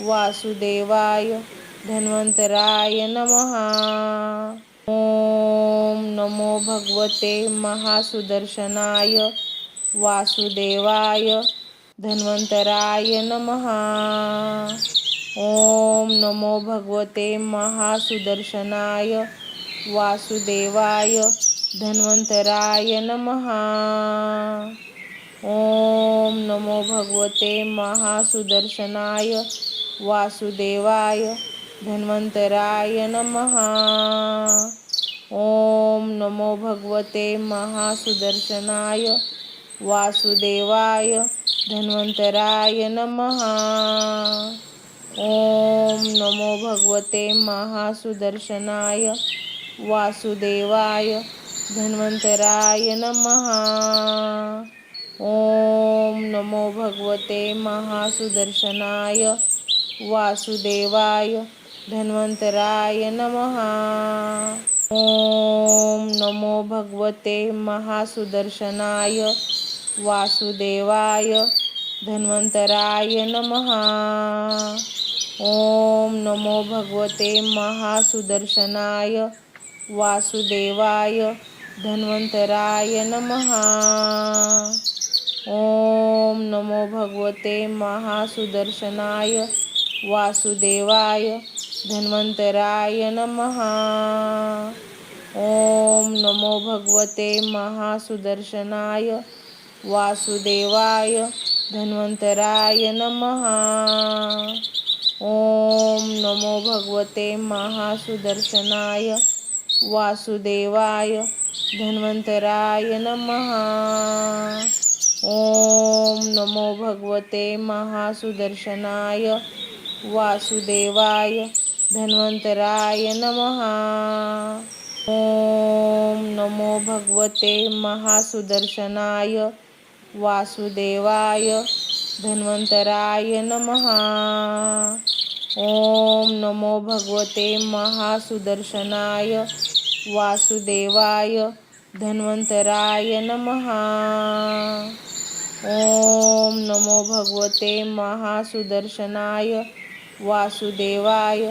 वासुदेवाय धन्वंतराय नमः। ओम नमो भगवते महासुदर्शनाय वासुदेवाय धन्वंतराय नमः। ओम नमो भगवते महासुदर्शनाय वासुदेवाय धन्वंतराय नमः। ओम नमो भगवते महासुदर्शनाय वासुदेवाय धन्वंतराय नमः। ओम नमो भगवते महासुदर्शनाय वासुदेवाय धन्वंतराय नमः। ओम नमो भगवते महासुदर्शनाय वासुदेवाय धन्वंतराय नमः। ओम नमो भगवते महासुदर्शनाय वासुदेवाय धन्वंतराय नमः। ओम नमो भगवते महासुदर्शनाय वासुदेवाय धन्वंतराय नमः। ओम नमो भगवते महासुदर्शनाय वासुदेवाय धन्वंतराय नमः। ओम नमो भगवते महासुदर्शनाय वासुदेवाय धन्वंतराय नमः। ओम नमो भगवते महासुदर्शनाय वासुदेवाय धन्वंतराय नमः। ओम नमो भगवते महासुदर्शनाय वासुदेवाय धन्वंतराय नमः। ओम नमो भगवते महासुदर्शनाय वासुदेवाय धन्वंतराय नमः। ओम नमो भगवते महासुदर्शनाय वासुदेवाय धन्वंतराय नमः। ओम नमो भगवते महासुदर्शनाय वासुदेवाय धन्वंतराय नमः। ओम नमो भगवते महासुदर्शनाय वासुदेवाय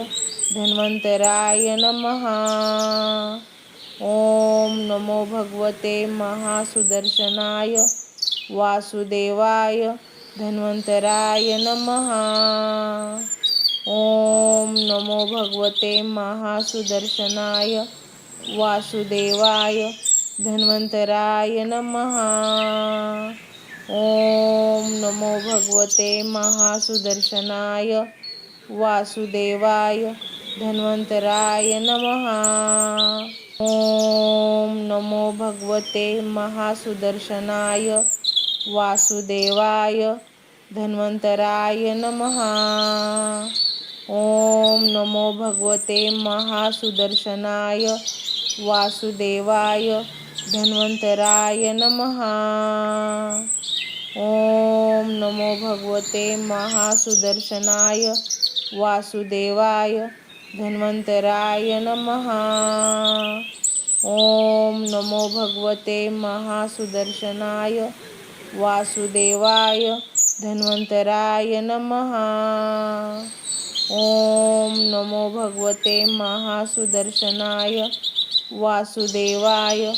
धन्वंतराय नमः। ओम नमो भगवते महासुदर्शनाय वासुदेवाय धन्वंतराय नमः। ओम नमो भगवते महासुदर्शनाय वासुदेवाय धन्वंतराय नमः। ओम नमो भगवते महासुदर्शनाय वासुदेवाय धन्वंतराय नमः। ओम नमो भगवते महासुदर्शनाय वासुदेवाय धन्वंतराय नमः। ओम नमो भगवते महासुदर्शनाय वासुदेवाय धन्वन्तराय नमः। ओम नमो भगवते महासुदर्शनाय वासुदेवाय धन्वन्तराय नमः। ओम नमो भगवते महासुदर्शनाय वासुदेवाय धन्वन्तराय नमः। ओम नमो भगवते महासुदर्शनाय वासुदेवाय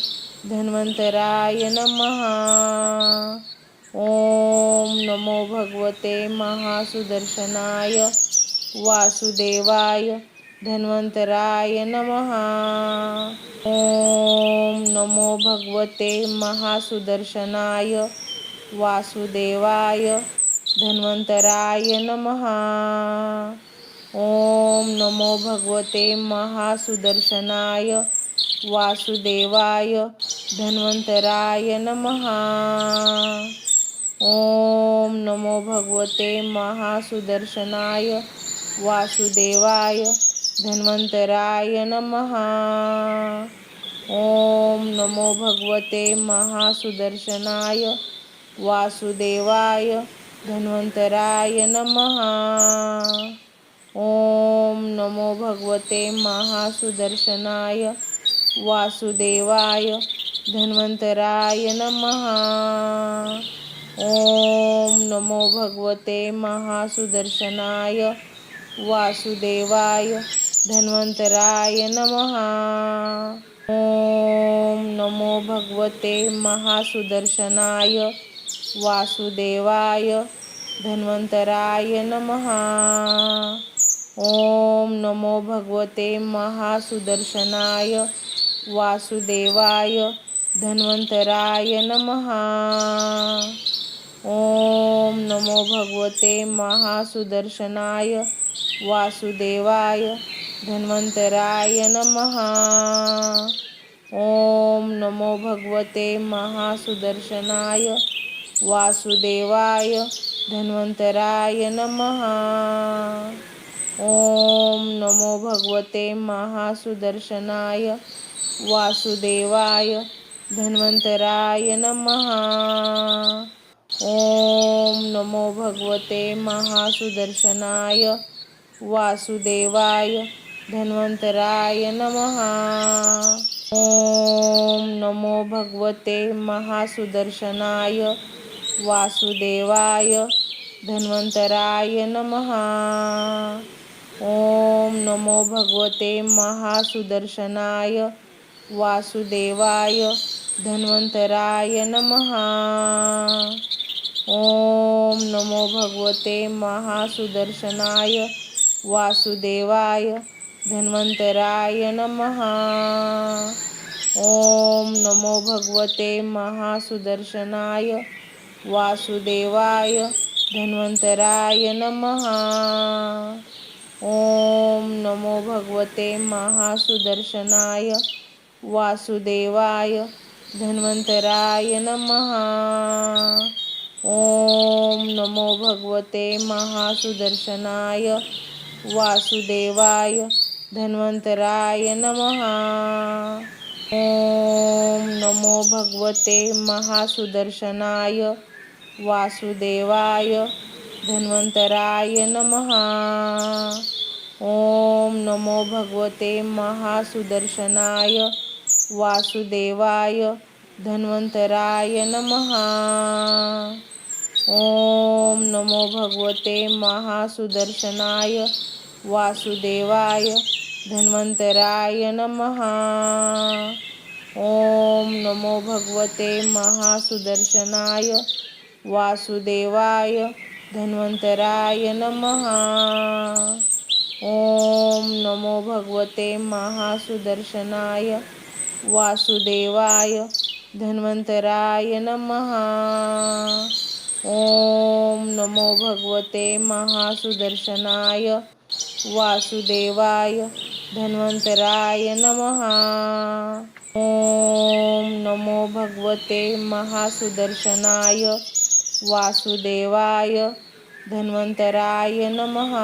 धन्वन्तराय नमः। ओम नमो भगवते महासुदर्शनाय वासुदेवाय धन्वन्तराय नमः। ओम नमो भगवते महासुदर्शनाय वासुदेवाय धन्वन्तराय नमः। ओम नमो भगवते महासुदर्शनाय वासुदेवाय धन्वन्तराय नमः। ओम नमो भगवते महासुदर्शनाय वासुदेवाय धन्वन्तराय नमः। ओम नमो भगवते महासुदर्शनाय वासुदेवाय धन्वन्तराय नमः। ओम नमो भगवते महासुदर्शनाय वासुदेवाय धन्वन्तराय नमः। ओम नमो भगवते महासुदर्शनाय वासुदेवाय धन्वन्तराय नमः। ओम नमो भगवते महासुदर्शनाय वासुदेवाय धन्वन्तराय नमः। ओम नमो भगवते महासुदर्शनाय वासुदेवाय धन्वन्तराय नमः। ओम नमो भगवते महासुदर्शनाय वासुदेवाय धन्वन्तराय नमः। ओम नमो भगवते महासुदर्शनाय वासुदेवाय धन्वन्तराय नमः। ओम नमो भगवते महासुदर्शनाय वासुदेवाय धन्वन्तराय नमः। ओम नमो भगवते महासुदर्शनाय वासुदेवाय धन्वन्तराय नमः। ओम नमो भगवते महासुदर्शनाय वासुदेवाय धन्वन्तराय नमः। ओम नमो भगवते महासुदर्शनाय वासुदेवाय धन्वन्तराय नमः। ओम नमो भगवते महासुदर्शनाय वासुदेवाय धन्वन्तराय नमः। ओम नमो भगवते महासुदर्शनाय वासुदेवाय धन्वन्तराय नमः। ओम नमो भगवते महासुदर्शनाय वासुदेवाय धन्वन्तराय नमः। ओम नमो भगवते महासुदर्शनाय वासुदेवाय धन्वन्तराय नमः। ओम नमो भगवते महासुदर्शनाय वासुदेवाय धन्वन्तराय नमः। ओम नमो भगवते महासुदर्शनाय वासुदेवाय धन्वन्तराय नमः। ओम नमो भगवते महासुदर्शनाय वासुदेवाय धन्वन्तराय नमः। ओम नमो भगवते महासुदर्शनाय वासुदेवाय धन्वन्तराय नमः। ओम नमो भगवते महासुदर्शनाय वासुदेवाय धन्वन्तराय नमः। ओम नमो भगवते महासुदर्शनाय वासुदेवाय धन्वन्तराय नमः। ओम नमो भगवते महासुदर्शनाय वासुदेवाय धन्वन्तराय नमः।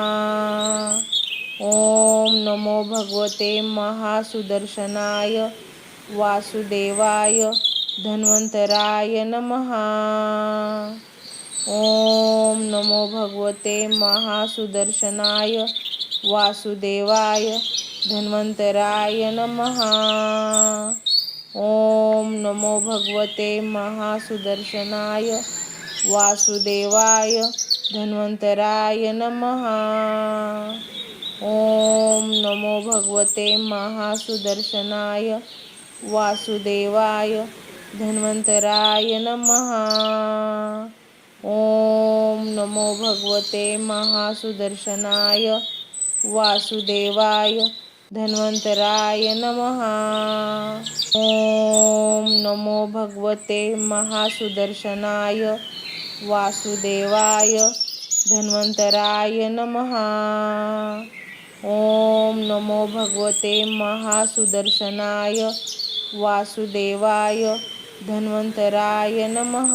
ओम नमो भगवते महासुदर्शनाय वासुदेवाय धन्वन्तराय नमः। ओम नमो भगवते महासुदर्शनाय वासुदेवाय धन्वन्तराय नमः। ओम नमो भगवते महासुदर्शनाय वासुदेवाय धन्वन्तराय नमः। ओम नमो भगवते महासुदर्शनाय वासुदेवाय धन्वन्तराय नमः। ओम नमो भगवते महासुदर्शनाय वासुदेवाय धन्वन्तराय नमः। ओम नमो भगवते महासुदर्शनाय वासुदेवाय धन्वन्तराय नमः। ओम नमो भगवते महासुदर्शनाय वासुदेवाय धन्वन्तराय नमः।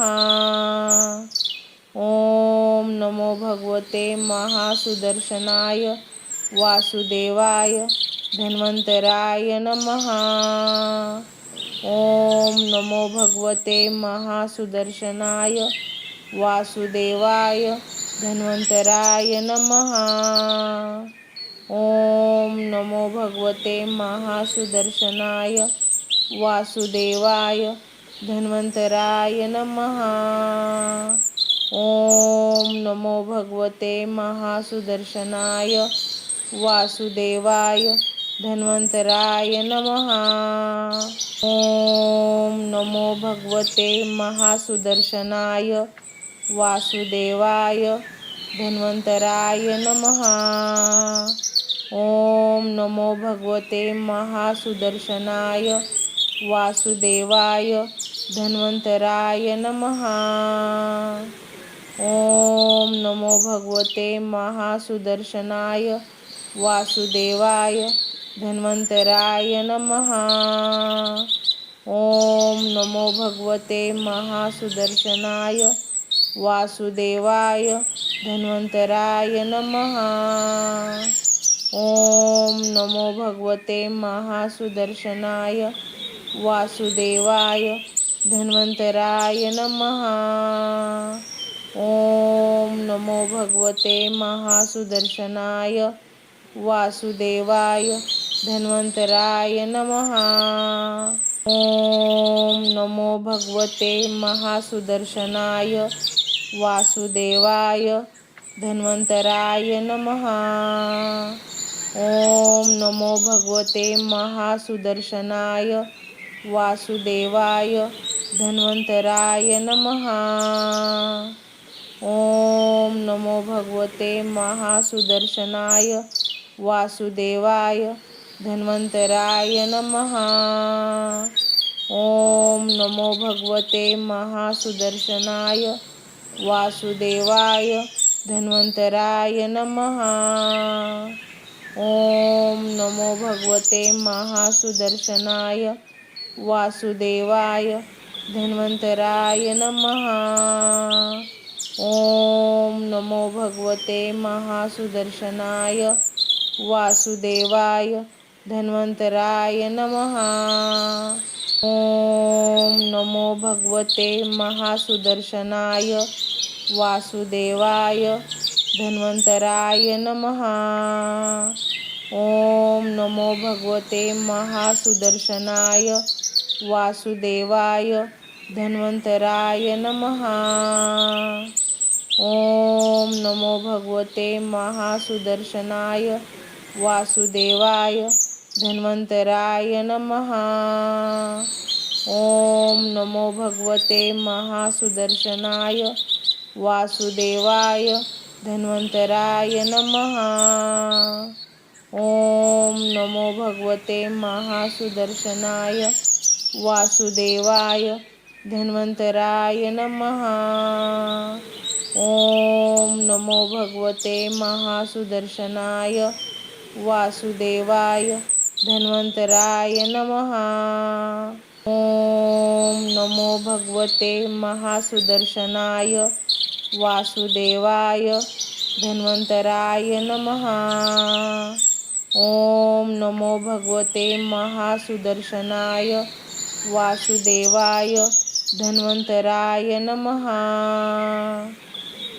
ओम नमो भगवते महासुदर्शनाय वासुदेवाय धन्वन्तराय नमः। ओम नमो भगवते महासुदर्शनाय वासुदेवाय धन्वन्तराय नमः। ओम नमो भगवते महासुदर्शनाय वासुदेवाय धन्वन्तराय नमः। ओम नमो भगवते महासुदर्शनाय वासुदेवाय धन्वन्तराय नमः। ओम नमो भगवते महासुदर्शनाय वासुदेवाय धन्वन्तराय नमः। ओम नमो भगवते महासुदर्शनाय वासुदेवाय धन्वन्तराय नमः। ओम नमो भगवते महासुदर्शनाय वासुदेवाय धन्वन्तराय नमः। ओम नमो भगवते महासुदर्शनाय वासुदेवाय धन्वन्तराय नमः। ओम नमो भगवते महासुदर्शनाय वासुदेवाय धन्वन्तराय नमः। ओम नमो भगवते महासुदर्शनाय वासुदेवाय धन्वन्तराय नमः। ओम नमो भगवते महासुदर्शनाय वासुदेवाय धन्वन्तराय नमः। ओम नमो भगवते महासुदर्शनाय वासुदेवाय धन्वन्तराय नमः। ओम नमो भगवते महासुदर्शनाय वासुदेवाय धन्वन्तराय नमः। ओम नमो भगवते महासुदर्शनाय वासुदेवाय धन्वन्तराय नमः। ओम नमो भगवते महासुदर्शनाय वासुदेवाय धन्वन्तराय नमः। ओम नमो भगवते महासुदर्शनाय वासुदेवाय धन्वन्तराय नमः। ओम नमो भगवते महासुदर्शनाय वासुदेवाय धन्वन्तराय नमः। ओम नमो भगवते महासुदर्शनाय वासुदेवाय धन्वन्तराय नमः। ओम नमो भगवते महासुदर्शनाय वासुदेवाय धन्वन्तराय नमः। ओम नमो भगवते महासुदर्शनाय वासुदेवाय धन्वन्तराय नमः। ओम नमो भगवते महासुदर्शनाय वासुदेवाय धन्वन्तराय नमः। ओम नमो भगवते महासुदर्शनाय वासुदेवाय धन्वन्तराय नमः। ओम नमो भगवते महासुदर्शनाय वासुदेवाय धन्वन्तराय नमः। ओम नमो भगवते महासुदर्शनाय वासुदेवाय धन्वंतराय नमः.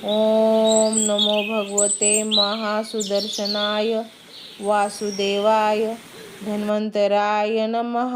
ओम नमो भगवते महासुदर्शनाय वासुदेवाय धन्वंतराय नमः.